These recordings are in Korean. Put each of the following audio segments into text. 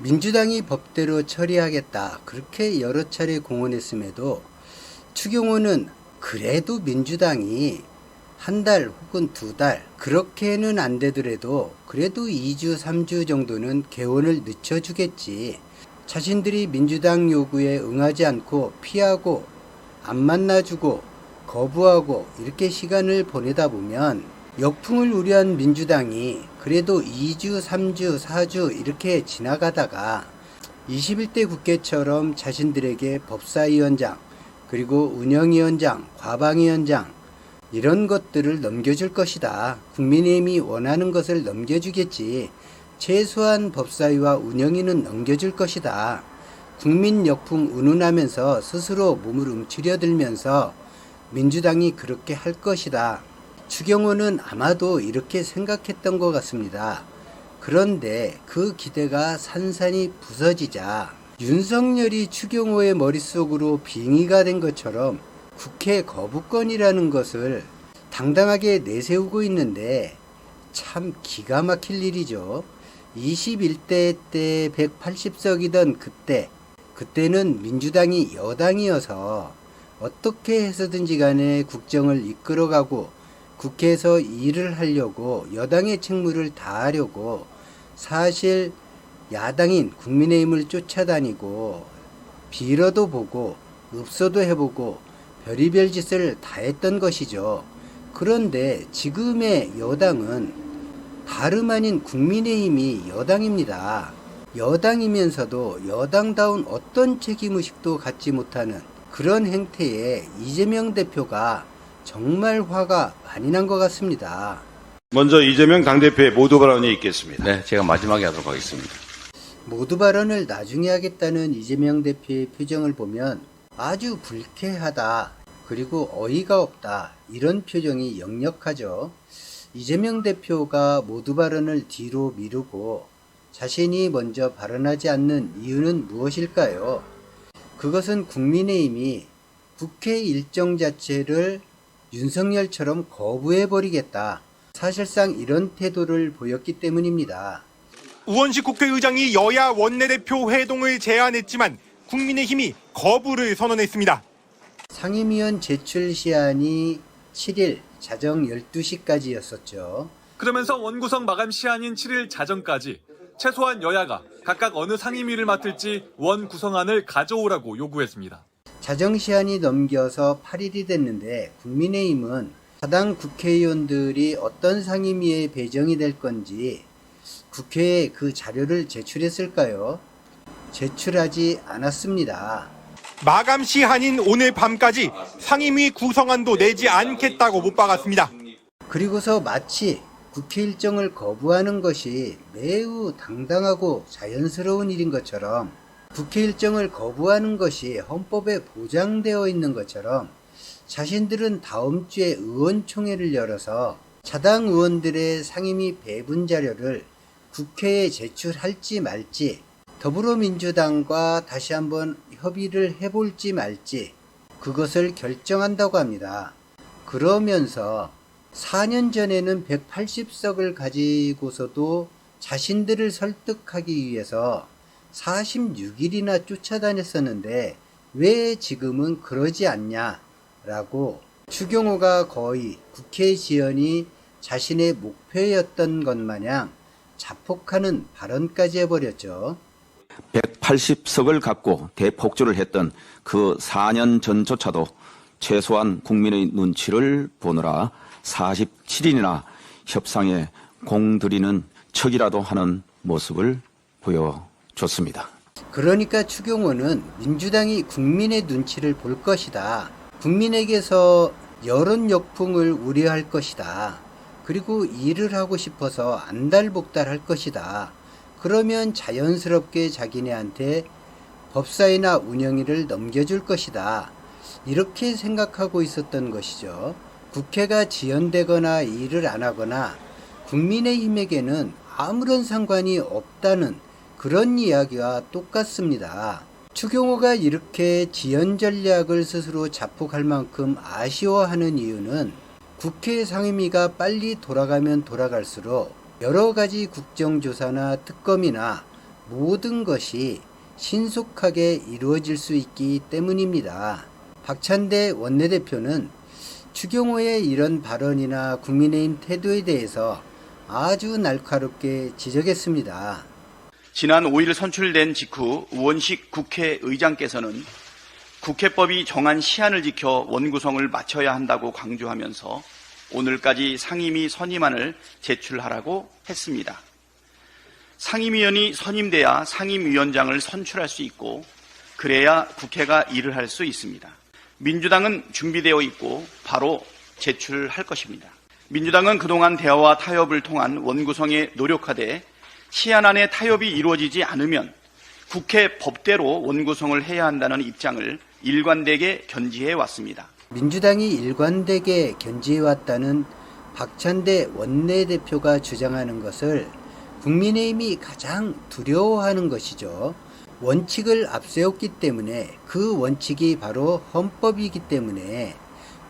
민주당이 법대로 처리하겠다 그렇게 여러 차례 공언했음에도 추경호는 그래도 민주당이 한 달 혹은 두 달 그렇게는 안 되더라도 그래도 2주 3주 정도는 개원을 늦춰주겠지. 자신들이 민주당 요구에 응하지 않고 피하고 안 만나주고 거부하고 이렇게 시간을 보내다 보면 역풍을 우려한 민주당이 그래도 2주 3주 4주 이렇게 지나가다가 21대 국회처럼 자신들에게 법사위원장 그리고 운영위원장 과방위원장 이런 것들을 넘겨줄 것이다. 국민의힘이 원하는 것을 넘겨주겠지. 최소한 법사위와 운영위는 넘겨줄 것이다. 국민 역풍 운운하면서 스스로 몸을 움츠려들면서 민주당이 그렇게 할 것이다. 추경호는 아마도 이렇게 생각했던 것 같습니다. 그런데 그 기대가 산산이 부서지자 윤석열이 추경호의 머릿속으로 빙의가 된 것처럼 국회 거부권이라는 것을 당당하게 내세우고 있는데 참 기가 막힐 일이죠. 21대 때 180석이던 그때는 민주당이 여당이어서 어떻게 해서든지 간에 국정을 이끌어가고 국회에서 일을 하려고 여당의 책무를 다하려고 사실 야당인 국민의힘을 쫓아다니고 빌어도 보고 읍소도 해보고 별의별 짓을 다 했던 것이죠. 그런데 지금의 여당은 다름 아닌 국민의힘이 여당입니다. 여당이면서도 여당다운 어떤 책임의식도 갖지 못하는 그런 행태에 이재명 대표가 정말 화가 많이 난 것 같습니다. 먼저 이재명 당대표의 모두 발언이 있겠습니다. 네, 제가 마지막에 하도록 하겠습니다. 모두 발언을 나중에 하겠다는 이재명 대표의 표정을 보면 아주 불쾌하다 그리고 어이가 없다 이런 표정이 역력하죠. 이재명 대표가 모두 발언을 뒤로 미루고 자신이 먼저 발언하지 않는 이유는 무엇일까요? 그것은 국민의힘이 국회 일정 자체를 윤석열처럼 거부해버리겠다. 사실상 이런 태도를 보였기 때문입니다. 우원식 국회의장이 여야 원내대표 회동을 제안했지만 국민의힘이 거부를 선언했습니다. 상임위원 제출 시한이 7일 자정 12시까지였었죠. 그러면서 원구성 마감 시한인 7일 자정까지 최소한 여야가 각각 어느 상임위를 맡을지 원 구성안을 가져오라고 요구했습니다. 자정 시한이 넘겨서 8일이 됐는데 국민의힘은 사당 국회의원들이 어떤 상임위에 배정이 될 건지 국회에 그 자료를 제출했을까요? 제출하지 않았습니다. 마감 시한인 오늘 밤까지 상임위 구성안도 내지 않겠다고 못 박았습니다. 그리고서 마치 국회 일정을 거부하는 것이 매우 당당하고 자연스러운 일인 것처럼 국회 일정을 거부하는 것이 헌법에 보장되어 있는 것처럼 자신들은 다음 주에 의원총회를 열어서 자당 의원들의 상임위 배분 자료를 국회에 제출할지 말지 더불어민주당과 다시 한번 협의를 해볼지 말지 그것을 결정한다고 합니다. 그러면서 4년 전에는 180석을 가지고서도 자신들을 설득하기 위해서 46일이나 쫓아다녔었는데 왜 지금은 그러지 않냐라고 추경호가 거의 국회 지연이 자신의 목표였던 것 마냥 자폭하는 발언까지 해버렸죠. 180석을 갖고 대폭주를 했던 그 4년 전조차도 최소한 국민의 눈치를 보느라 47일이나 협상에 공들이는 척이라도 하는 모습을 보여줬습니다. 그러니까 추경호는 민주당이 국민의 눈치를 볼 것이다. 국민에게서 여론 역풍을 우려할 것이다. 그리고 일을 하고 싶어서 안달복달할 것이다. 그러면 자연스럽게 자기네한테 법사위나 운영위를 넘겨줄 것이다. 이렇게 생각하고 있었던 것이죠. 국회가 지연되거나 일을 안 하거나 국민의힘에게는 아무런 상관이 없다는 그런 이야기와 똑같습니다. 추경호가 이렇게 지연 전략을 스스로 자폭할 만큼 아쉬워하는 이유는 국회 상임위가 빨리 돌아가면 돌아갈수록 여러 가지 국정조사나 특검이나 모든 것이 신속하게 이루어질 수 있기 때문입니다. 박찬대 원내대표는 추경호의 이런 발언이나 국민의힘 태도에 대해서 아주 날카롭게 지적했습니다. 지난 5일 선출된 직후 우원식 국회의장께서는 국회법이 정한 시한을 지켜 원구성을 마쳐야 한다고 강조하면서 오늘까지 상임위 선임안을 제출하라고 했습니다. 상임위원이 선임돼야 상임위원장을 선출할 수 있고 그래야 국회가 일을 할 수 있습니다. 민주당은 준비되어 있고 바로 제출할 것입니다. 민주당은 그동안 대화와 타협을 통한 원구성에 노력하되 시한 안에 타협이 이루어지지 않으면 국회 법대로 원구성을 해야 한다는 입장을 일관되게 견지해 왔습니다. 민주당이 일관되게 견지해왔다는 박찬대 원내대표가 주장하는 것을 국민의힘이 가장 두려워하는 것이죠. 원칙을 앞세웠기 때문에 그 원칙이 바로 헌법이기 때문에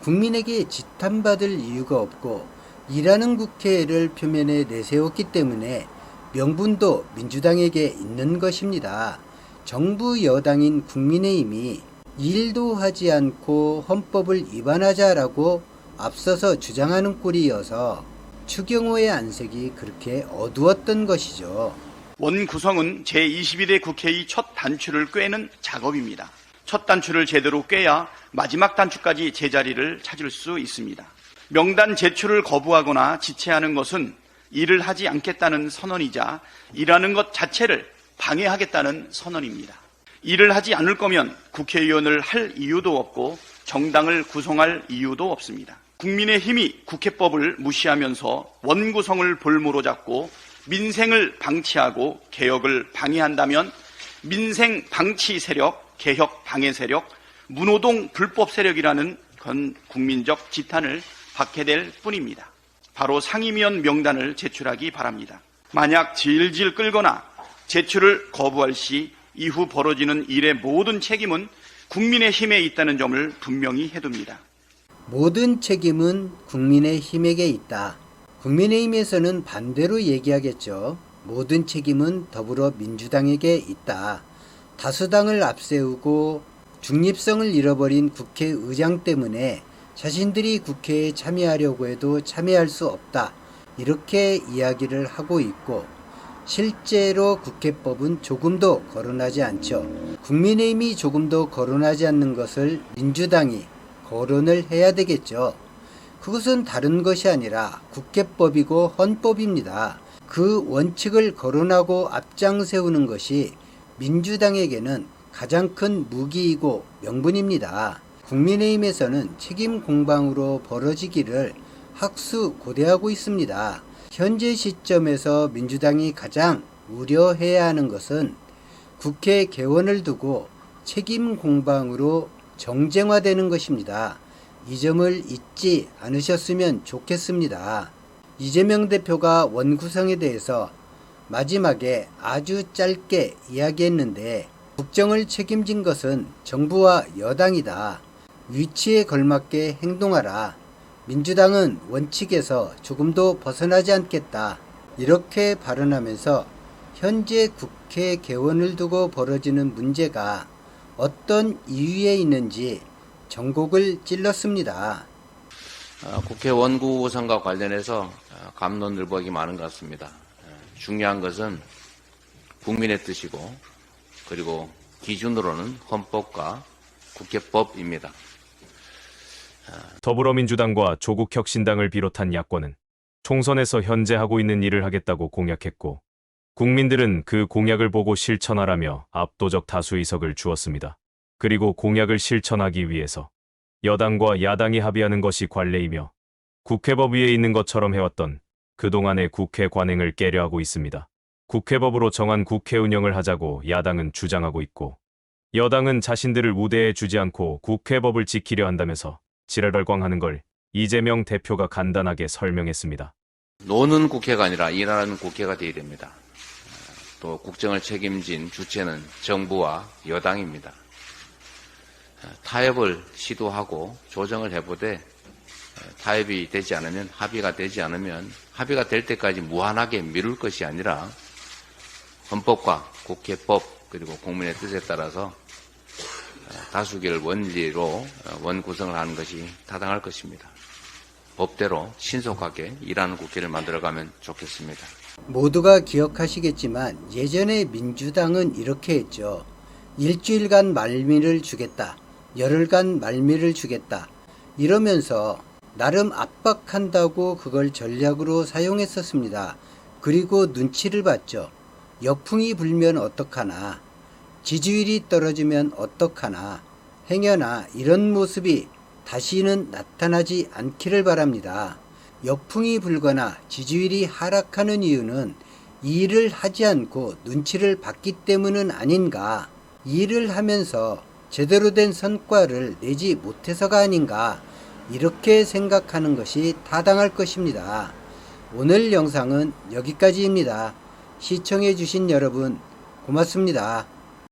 국민에게 지탄받을 이유가 없고 일하는 국회를 표면에 내세웠기 때문에 명분도 민주당에게 있는 것입니다. 정부 여당인 국민의힘이 일도 하지 않고 헌법을 위반하자라고 앞서서 주장하는 꼴이어서 추경호의 안색이 그렇게 어두웠던 것이죠. 원구성은 제22대 국회의 첫 단추를 꿰는 작업입니다. 첫 단추를 제대로 꿰야 마지막 단추까지 제자리를 찾을 수 있습니다. 명단 제출을 거부하거나 지체하는 것은 일을 하지 않겠다는 선언이자 일하는 것 자체를 방해하겠다는 선언입니다. 일을 하지 않을 거면 국회의원을 할 이유도 없고 정당을 구성할 이유도 없습니다. 국민의힘이 국회법을 무시하면서 원구성을 볼모로 잡고 민생을 방치하고 개혁을 방해한다면 민생 방치 세력, 개혁 방해 세력, 문호동 불법 세력이라는 건 국민적 지탄을 받게 될 뿐입니다. 바로 상임위원 명단을 제출하기 바랍니다. 만약 질질 끌거나 제출을 거부할 시 이후 벌어지는 일의 모든 책임은 국민의힘에 있다는 점을 분명히 해둡니다. 모든 책임은 국민의힘에게 있다. 국민의힘에서는 반대로 얘기하겠죠. 모든 책임은 더불어민주당에게 있다. 다수당을 앞세우고 중립성을 잃어버린 국회의장 때문에 자신들이 국회에 참여하려고 해도 참여할 수 없다. 이렇게 이야기를 하고 있고 실제로 국회법은 조금도 거론하지 않죠. 국민의힘이 조금도 거론하지 않는 것을 민주당이 거론을 해야 되겠죠. 그것은 다른 것이 아니라 국회법이고 헌법입니다. 그 원칙을 거론하고 앞장세우는 것이 민주당에게는 가장 큰 무기이고 명분입니다. 국민의힘에서는 책임 공방으로 벌어지기를 학수고대하고 있습니다. 현재 시점에서 민주당이 가장 우려해야 하는 것은 국회 개원을 두고 책임 공방으로 정쟁화되는 것입니다. 이 점을 잊지 않으셨으면 좋겠습니다. 이재명 대표가 원구성에 대해서 마지막에 아주 짧게 이야기했는데 국정을 책임진 것은 정부와 여당이다. 위치에 걸맞게 행동하라. 민주당은 원칙에서 조금도 벗어나지 않겠다. 이렇게 발언하면서 현재 국회 개원을 두고 벌어지는 문제가 어떤 이유에 있는지 전곡을 찔렀습니다. 국회 원구성과 관련해서 갑론을박이 많은 것 같습니다. 중요한 것은 국민의 뜻이고 그리고 기준으로는 헌법과 국회법입니다. 더불어민주당과 조국혁신당을 비롯한 야권은 총선에서 현재 하고 있는 일을 하겠다고 공약했고 국민들은 그 공약을 보고 실천하라며 압도적 다수 의석을 주었습니다. 그리고 공약을 실천하기 위해서 여당과 야당이 합의하는 것이 관례이며 국회법 위에 있는 것처럼 해왔던 그동안의 국회 관행을 깨려하고 있습니다. 국회법으로 정한 국회 운영을 하자고 야당은 주장하고 있고 여당은 자신들을 우대해 주지 않고 국회법을 지키려 한다면서 지랄발광하는 걸 이재명 대표가 간단하게 설명했습니다. 노는 국회가 아니라 일하는 국회가 되어야 됩니다. 또 국정을 책임진 주체는 정부와 여당입니다. 타협을 시도하고 조정을 해보되 타협이 되지 않으면 합의가 되지 않으면 합의가 될 때까지 무한하게 미룰 것이 아니라 헌법과 국회법 그리고 국민의 뜻에 따라서 다수결 원리로 원 구성을 하는 것이 타당할 것입니다. 법대로 신속하게 일하는 국회를 만들어가면 좋겠습니다. 모두가 기억하시겠지만 예전에 민주당은 이렇게 했죠. 일주일간 말미를 주겠다. 열흘간 말미를 주겠다. 이러면서 나름 압박한다고 그걸 전략으로 사용했었습니다. 그리고 눈치를 봤죠. 역풍이 불면 어떡하나. 지지율이 떨어지면 어떡하나. 행여나 이런 모습이 다시는 나타나지 않기를 바랍니다. 역풍이 불거나 지지율이 하락하는 이유는 이 일을 하지 않고 눈치를 봤기 때문은 아닌가. 이 일을 하면서 제대로 된 성과를 내지 못해서가 아닌가. 이렇게 생각하는 것이 타당할 것입니다. 오늘 영상은 여기까지입니다. 시청해 주신 여러분 고맙습니다.